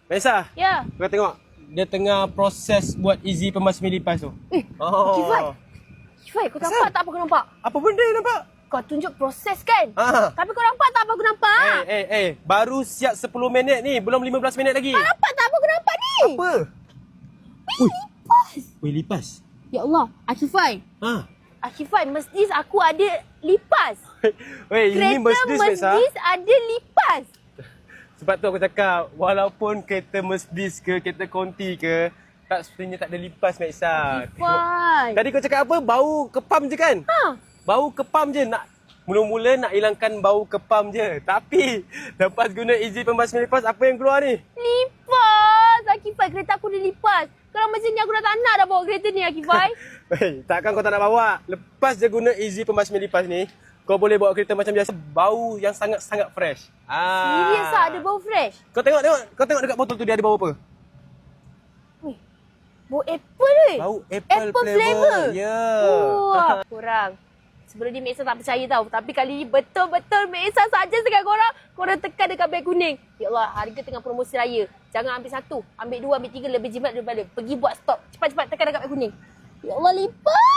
Maisa, Ya. kau tengok. Dia tengah proses buat easy pemas lipas tu. Kifai, kau nampak tak apa kau nampak? Apa benda yang nampak? Kau tunjuk proses kan? Ah. Tapi kau nampak tak apa aku nampak? Baru siap 10 minit ni. Belum 15 minit lagi. Kau nampak tak apa aku nampak ni? Apa? Lipas. Weh, lipas. Ya Allah, Akifai. Ha. Akifai, Mercedes aku ada lipas. Weh, ini Mercedes, Maisa. Mercedes ada lipas. Sebab tu aku cakap, walaupun kereta Mercedes ke, kereta Conti ke, tak sebenarnya tak ada lipas, Maisa. Akifai. Tadi kau cakap apa? Bau kepam je kan? Ha. Bau kepam je. Mula-mula nak hilangkan bau kepam je. Tapi, lepas guna easy pembasmi lipas, apa yang keluar ni? Lipas. Akifai, kereta aku ada lipas. Kalau macam ni aku dah tak nak dah bawa kereta ni, Akifai. Weh, takkan kau tak nak bawa? Lepas je guna easy pembasmi lipas ni, kau boleh bawa kereta macam biasa. Bau yang sangat-sangat fresh. Serius lah, ada bau fresh. Kau tengok. Kau tengok dekat botol tu dia ada bau apa? Weh, bau apple weh. Bau apple flavor. Ya. Wah, korang. Sebelum ni Mek Esa tak percaya tau. Tapi kali ni betul-betul Mek Esa saja dengan korang. Korang tekan dekat beg kuning. Ya Allah, harga tengah promosi raya. Jangan ambil satu. Ambil dua, ambil tiga. Lebih jimat daripada. Pergi buat stop. Cepat-cepat tekan dekat beg kuning. Ya Allah, lipat.